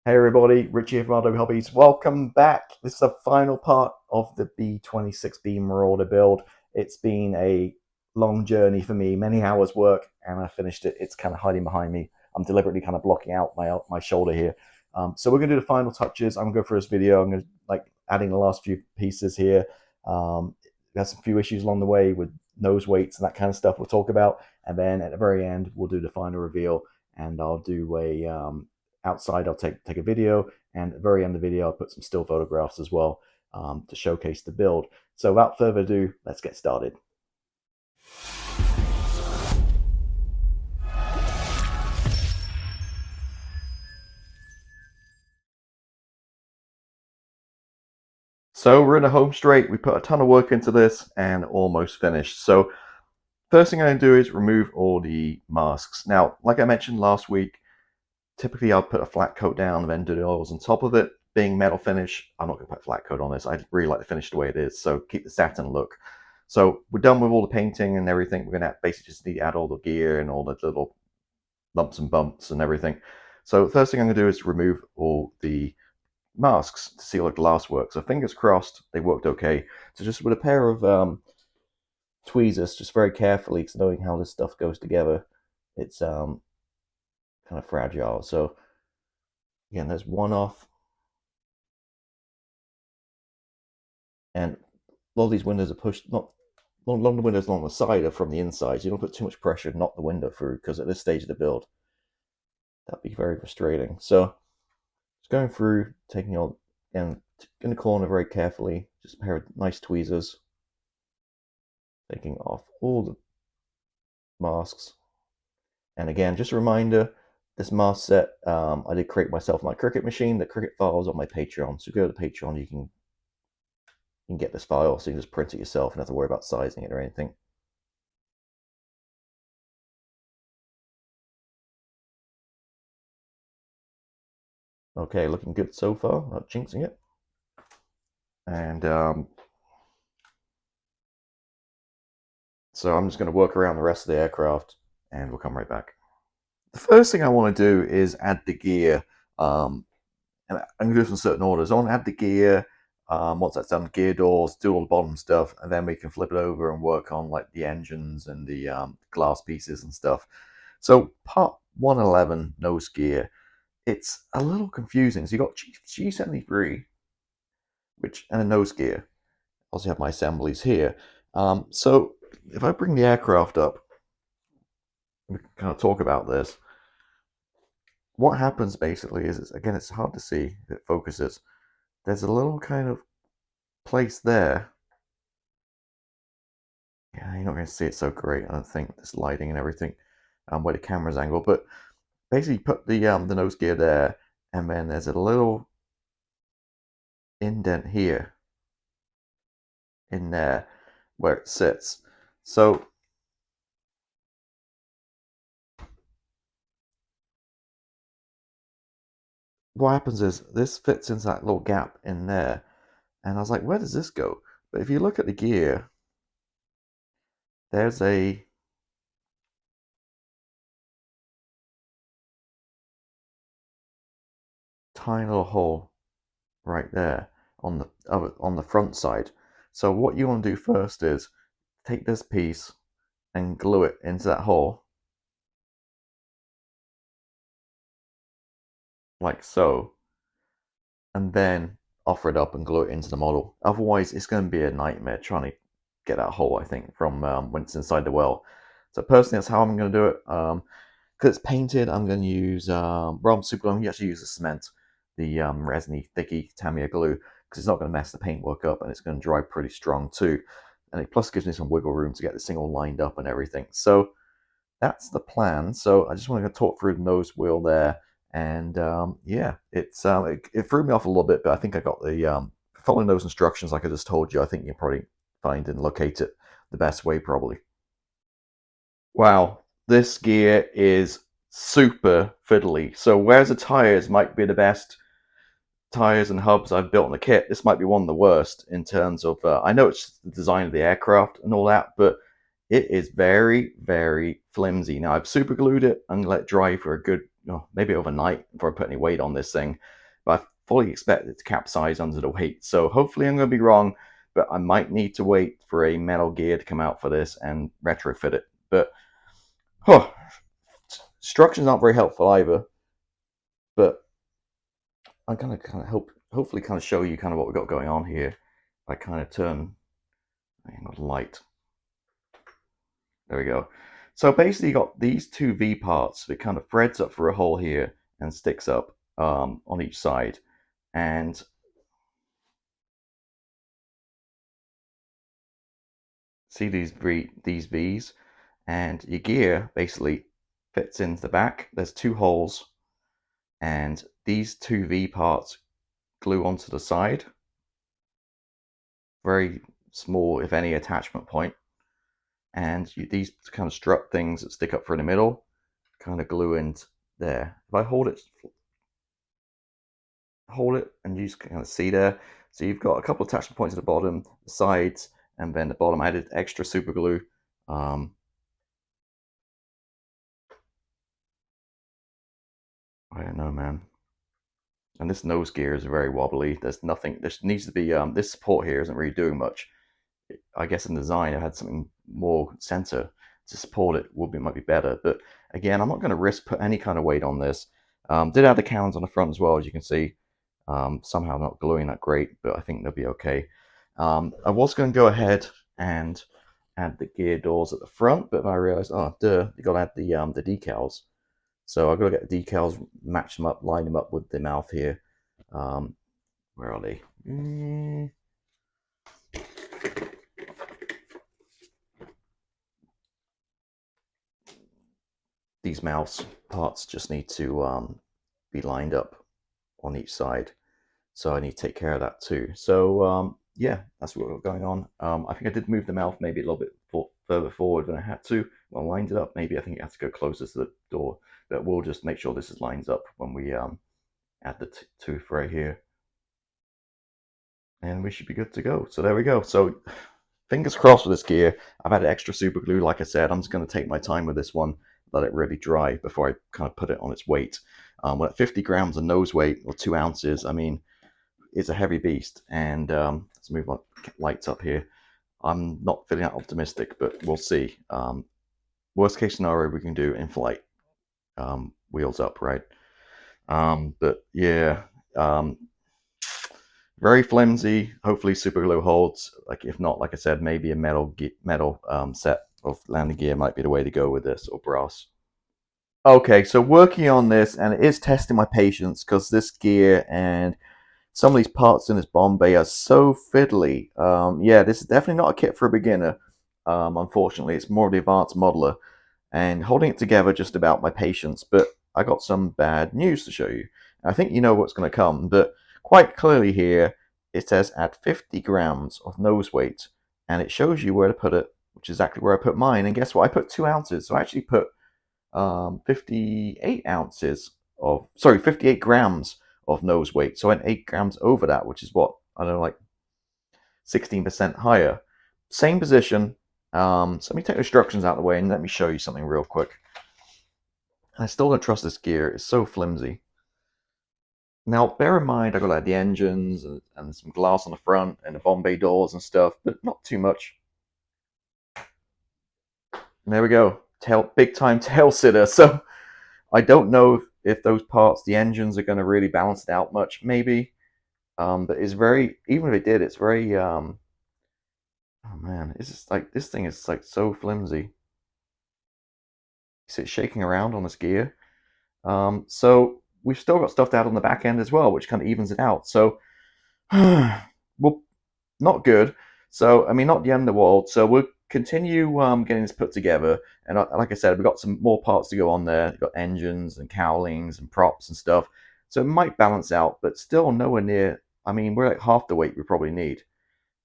Hey everybody, Richie here from RW Hobbies. Welcome back. This is the final part of the B-26B Marauder build. It's been a long journey for me, many hours work, and I finished it. It's kind of hiding behind me. I'm deliberately kind of blocking out my shoulder here. So we're going to do the final touches. I'm going to go through this video. I'm going to adding the last few pieces here. There's a few issues along the way with nose weights and that kind of stuff we'll talk about. And then at the very end, we'll do the final reveal, and I'll do a outside. I'll take a video, and at the very end of the video I'll put some still photographs as well to showcase the build. So without further ado, let's get started. So we're in a home straight. We put a ton of work into this and almost finished. So first thing I'm going to do is remove all the masks. Now, like I mentioned last week, typically I'll put a flat coat down and then do the oils on top of it. Being metal finish, I'm not going to put a flat coat on this. I really like the finish the way it is, so keep the satin look. So we're done with all the painting and everything. We're going to basically just need to add all the gear and all the little lumps and bumps and everything. So the first thing I'm going to do is remove all the masks to see how the glass works. So fingers crossed they worked okay. So just with a pair of tweezers, just very carefully, because knowing how this stuff goes together, it's kind of fragile. So again, there's one off, and a lot of these windows are pushed, not a lot of the windows along the side are from the inside, so you don't put too much pressure to knock the window through, because at this stage of the build that'd be very frustrating. So just going through, taking all, and in the corner very carefully, just a pair of nice tweezers, taking off all the masks. And again, just a reminder, this mask set I did create myself my Cricut machine. The Cricut file is on my Patreon, so go to Patreon, you can get this file, so you can just print it yourself and not have to worry about sizing it or anything. Okay, looking good so far, not jinxing it. And so I'm just going to work around the rest of the aircraft, and we'll come right back. The first thing I want to do is add the gear, and I'm going to do this in certain orders. I want to add the gear. Once that's done, gear doors, do all the bottom stuff, and then we can flip it over and work on like the engines and the glass pieces and stuff. So part 111 nose gear, it's a little confusing. So you got G73, and a nose gear. I also have my assemblies here. So if I bring the aircraft up, we can kind of talk about this. What happens basically is, again, it's hard to see if it focuses. There's a little kind of place there. Yeah, you're not going to see it so great, I don't think, this lighting and everything, where the camera's angled. But basically, put the nose gear there, and then there's a little indent here, in there, where it sits. So what happens is this fits into that little gap in there, and I was like, where does this go? But if you look at the gear, there's a tiny little hole right there on the front side. So what you want to do first is take this piece and glue it into that hole, like so, and then offer it up and glue it into the model. Otherwise, it's going to be a nightmare trying to get that hole, I think, from when it's inside the well. So personally, that's how I'm going to do it. Because it's painted, I'm going to use rather than super glue, you actually use the cement, the resiny, thicky Tamiya glue, because it's not going to mess the paintwork up, and it's going to dry pretty strong too. And it plus gives me some wiggle room to get this thing all lined up and everything. So that's the plan. So I just want to talk through the nose wheel there. And yeah, it threw me off a little bit, but I think I got the following those instructions like I just told you. I think you can probably find and locate it the best way, probably. Wow, this gear is super fiddly. So whereas the tires might be the best tires and hubs I've built in the kit, this might be one of the worst in terms of I know it's the design of the aircraft and all that, but it is very, very flimsy. Now I've super glued it and let it dry for a good maybe overnight before I put any weight on this thing. but I fully expect it to capsize under the weight. So hopefully I'm going to be wrong, but I might need to wait for a metal gear to come out for this and retrofit it. But instructions aren't very helpful either. But I'm gonna kind of hopefully kind of show you kind of what we've got going on here. I kind of turn the light. There we go. So basically, you got these two V parts. It kind of threads up through a hole here and sticks up on each side. And see these V's, and your gear basically fits into the back. There's two holes, and these two V parts glue onto the side. Very small, if any, attachment point. And these kind of strut things that stick up through the middle kind of glue in there. If I hold it and you just kind of see there, so you've got a couple of attachment points at the bottom, the sides, and then the bottom. I added extra super glue. I don't know, man. And this nose gear is very wobbly. There's nothing. There needs to be this support here isn't really doing much. I guess in design I had something more center to support it might be better. But again, I'm not going to risk put any kind of weight on this. Did add the cowls on the front as well, as you can see. Somehow not gluing that great, but I think they'll be okay. I was going to go ahead and add the gear doors at the front, but I realized, oh, duh, you got to add the decals. So I've got to get the decals, match them up, line them up with the mouth here. Where are they? These mouth parts just need to be lined up on each side. So I need to take care of that too. So yeah, that's what we're going on. I think I did move the mouth maybe a little bit further forward than I had to. When I lined it up, maybe I think it has to go closer to the door. But we'll just make sure this is lines up when we add the tooth right here. And we should be good to go. So there we go. So fingers crossed with this gear. I've added extra super glue, like I said. I'm just going to take my time with this one, let it really dry before I kind of put it on its weight. At 50 grams of nose weight, or 2 ounces, I mean, it's a heavy beast. And let's move my lights up here. I'm not feeling that optimistic, but we'll see. Worst case scenario, we can do in flight, wheels up, right? But yeah, very flimsy. Hopefully super glue holds. Like if not, like I said, maybe a metal set of landing gear might be the way to go with this, or brass. Okay, so working on this, and it is testing my patience, because this gear and some of these parts in this bomb bay are so fiddly. Yeah, this is definitely not a kit for a beginner. Unfortunately, it's more of the advanced modeler, and holding it together just about my patience. But I got some bad news to show you. I think you know what's going to come, but quite clearly here it says add 50 grams of nose weight, and it shows you where to put it, which is exactly where I put mine. And guess what? I put 2 ounces, so I actually put 58 grams of nose weight. So I went 8 grams over that, which is what, I don't know, like 16% higher. Same position. So let me take the instructions out of the way and let me show you something real quick. I still don't trust this gear. It's so flimsy. Now, bear in mind, I got like the engines and some glass on the front and the bomb bay doors and stuff, but not too much. And there we go. Big time tail sitter. So I don't know if those parts, the engines, are going to really balance it out much. Maybe. But it's very, even if it did, it's very, oh man, it's just like, this thing is like so flimsy. It's shaking around on this gear. So we've still got stuff to add on the back end as well, which kind of evens it out. So, well, not good. So, I mean, not the end of the world. So we'll continue getting this put together. And like I said, we've got some more parts to go on there. We've got engines and cowlings and props and stuff. So it might balance out, but still nowhere near. I mean, we're like half the weight we probably need.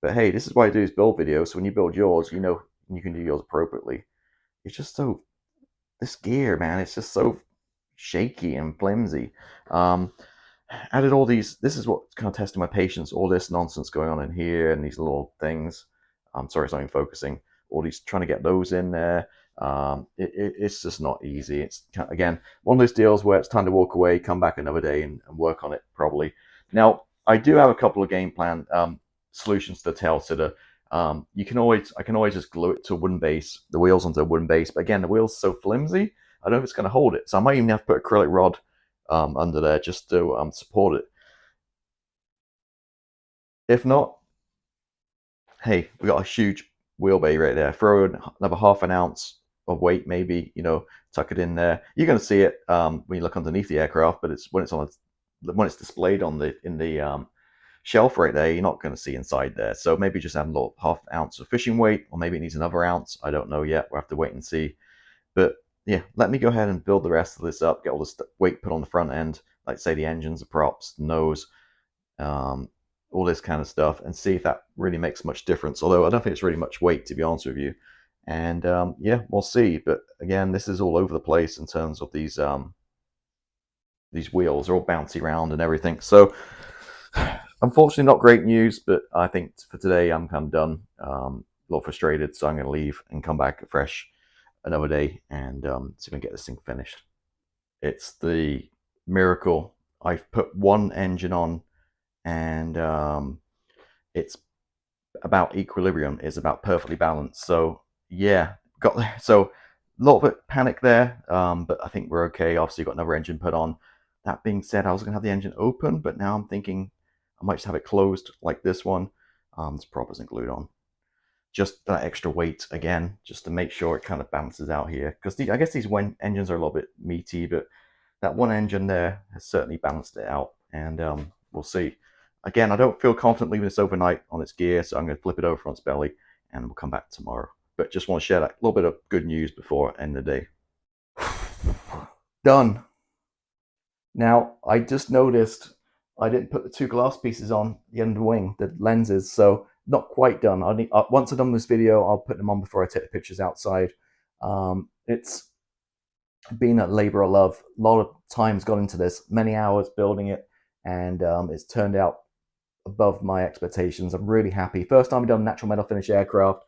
But hey, this is why I do these build videos. So when you build yours, you know you can do yours appropriately. It's just so, this gear, man, it's just so shaky and flimsy. Added all these, this is what's kind of testing my patience, all this nonsense going on in here and these little things. I'm sorry, it's not even focusing. All these, trying to get those in there. It's just not easy. It's, again, one of those deals where it's time to walk away, come back another day, and work on it probably. Now, I do have a couple of game plan solutions to the tail sitter. I can always just glue it to a wooden base, the wheels onto a wooden base. But again, the wheel's so flimsy, I don't know if it's going to hold it. So I might even have to put acrylic rod under there just to support it. If not, hey, we got a huge wheel bay right there. Throw in another half an ounce of weight, maybe, tuck it in there. You're going to see it when you look underneath the aircraft, but it's when it's displayed in the shelf right there, you're not going to see inside there. So maybe just add a little half ounce of fishing weight, or maybe it needs another ounce. I don't know yet. We'll have to wait and see. But yeah, let me go ahead and build the rest of this up. Get all this weight put on the front end, like say the engines, the props, the nose, all this kind of stuff, and see if that really makes much difference. Although I don't think it's really much weight, to be honest with you. And yeah, we'll see. But again, this is all over the place in terms of these wheels. They're all bouncy around and everything. So unfortunately, not great news. But I think for today, I'm kind of done. A little frustrated, so I'm going to leave and come back fresh another day and see if I can get this thing finished. It's the miracle. I've put one engine on, and it's about equilibrium. It's about perfectly balanced. So yeah, so a little bit panic there, but I think we're okay. Obviously, got another engine put on. That being said, I was gonna have the engine open, but now I'm thinking I might just have it closed like this one. This prop isn't glued on. Just that extra weight again, just to make sure it kind of balances out here. Because I guess these engines are a little bit meaty, but that one engine there has certainly balanced it out, and we'll see. Again, I don't feel confident leaving this overnight on its gear, so I'm going to flip it over on its belly, and we'll come back tomorrow. But just want to share that little bit of good news before I end the day. Done. Now, I just noticed I didn't put the two glass pieces on the end of the wing, the lenses, so not quite done. Once I've done this video, I'll put them on before I take the pictures outside. It's been a labor of love. A lot of time's gone into this, many hours building it, and it's turned out above my expectations. I'm really happy. First time I've done natural metal finish aircraft.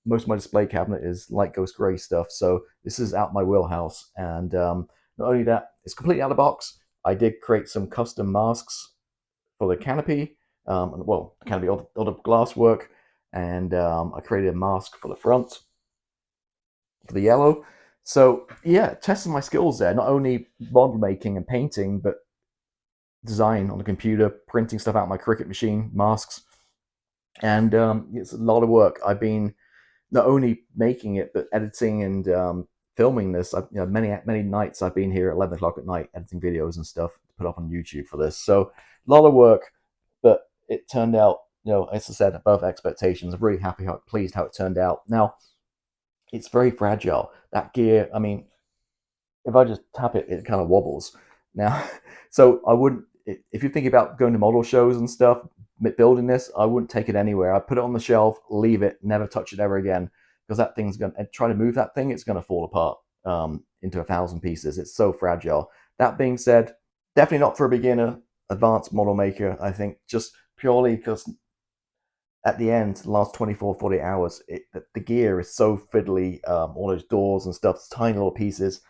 Most of my display cabinet is light ghost gray stuff, so this is out my wheelhouse. And not only that, it's completely out of the box. I did create some custom masks for the canopy, well, the canopy, all the glass work, and I created a mask for the front, for the yellow. So yeah, testing my skills there, not only model making and painting, but design on the computer, printing stuff out my Cricut machine, masks, and it's a lot of work. I've been not only making it, but editing and filming this. Many nights I've been here at 11 o'clock at night editing videos and stuff to put up on YouTube for this. So a lot of work, but it turned out, as I said, above expectations. I'm really pleased how it turned out. Now, it's very fragile. That gear, I mean, if I just tap it, it kind of wobbles. Now, so I wouldn't, if you're thinking about going to model shows and stuff, building this, I wouldn't take it anywhere. I'd put it on the shelf, leave it, never touch it ever again, because that thing's going to, try to move that thing, it's going to fall apart into 1,000 pieces. It's so fragile. That being said, definitely not for a beginner, advanced model maker, I think, just purely because at the end, the last 24, 48 hours, the gear is so fiddly, all those doors and stuff, tiny little pieces.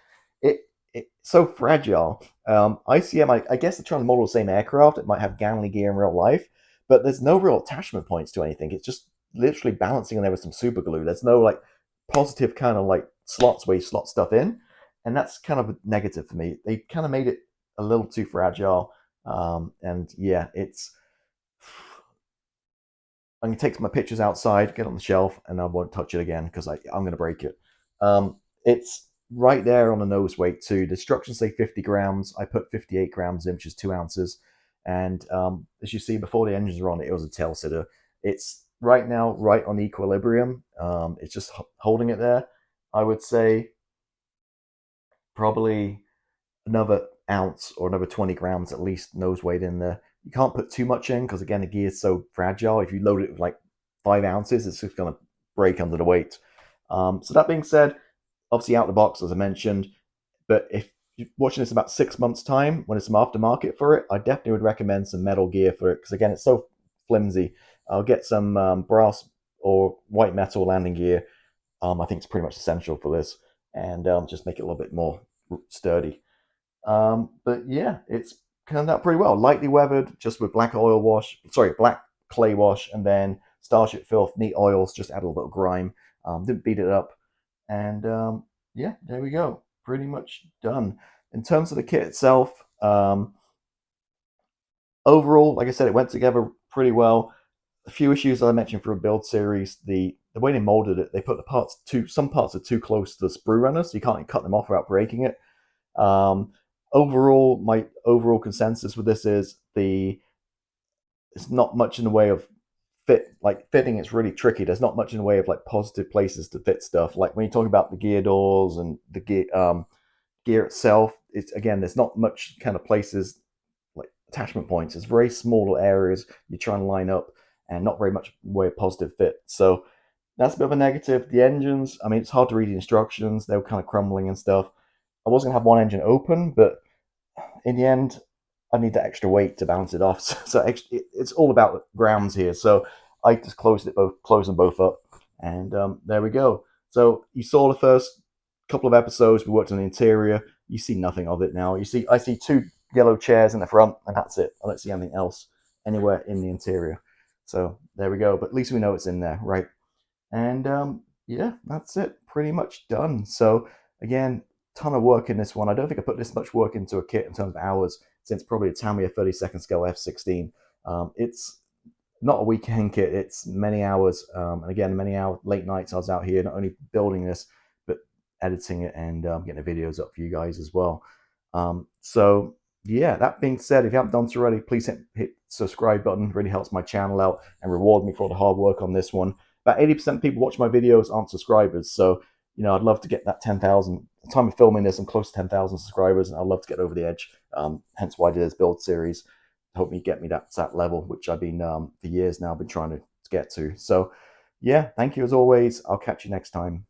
It's so fragile. ICM, I guess they're trying to model the same aircraft. It might have gangly gear in real life, but there's no real attachment points to anything. It's just literally balancing on there with some super glue. There's no like positive kind of like slots where you slot stuff in, and that's kind of a negative for me. They kind of made it a little too fragile, and yeah, I'm gonna take my pictures outside, get on the shelf, and I won't touch it again because I'm gonna break it. It's right there on the nose weight too. The instructions say 50 grams. I put 58 grams in, which is 2 ounces. And as you see, before the engines were on, it was a tail sitter. It's right now right on equilibrium. It's just holding it there. I would say probably another ounce or another 20 grams at least nose weight in there. You can't put too much in because again, the gear is so fragile. If you load it with like 5 ounces, it's just going to break under the weight. So that being said, obviously out of the box, as I mentioned, but if you're watching this about 6 months time, when it's some aftermarket for it, I definitely would recommend some metal gear for it, because again, it's so flimsy. I'll get some brass or white metal landing gear, I think it's pretty much essential for this, and just make it a little bit more sturdy. But yeah, it's turned out pretty well. Lightly weathered, just with black clay wash, and then Starship Filth, neat oils, just add a little bit of grime. Didn't beat it up. And yeah, there we go. Pretty much done. In terms of the kit itself, overall, like I said, it went together pretty well. A few issues I mentioned for a build series, the way they molded it, they put some parts are too close to the sprue runner, so you can't cut them off without breaking it. Overall, my overall consensus with this is it's not much in the way of fitting. It's really tricky. There's not much in the way of like positive places to fit stuff. Like when you talk about the gear doors and the gear itself, it's again, there's not much kind of places like attachment points. It's very small areas you're trying to line up, and not very much way of positive fit. So that's a bit of a negative. The engines, I mean, it's hard to read the instructions. They were kind of crumbling and stuff. I was going to have one engine open, but in the end, I need that extra weight to bounce it off. So it's all about grounds here. So I just closed them both up, and there we go. So you saw the first couple of episodes. We worked on the interior. You see nothing of it now. I see two yellow chairs in the front, and that's it. I don't see anything else anywhere in the interior. So there we go. But at least we know it's in there, right? And yeah, that's it. Pretty much done. So again, ton of work in this one. I don't think I put this much work into a kit in terms of hours, since probably a Tamiya 32nd scale F16. It's not a weekend kit. It's many hours. And again, many hours, late nights I was out here, not only building this, but editing it and getting the videos up for you guys as well. So yeah, that being said, if you haven't done so already, please hit subscribe button. It really helps my channel out and reward me for all the hard work on this one. About 80% of people watching my videos aren't subscribers. So, you know, I'd love to get that 10,000. The time of filming this, I'm close to 10,000 subscribers, and I'd love to get over the edge. Hence why I did this build series. Hope you get me that level, which I've been, for years now, been trying to get to. So, yeah, thank you as always. I'll catch you next time.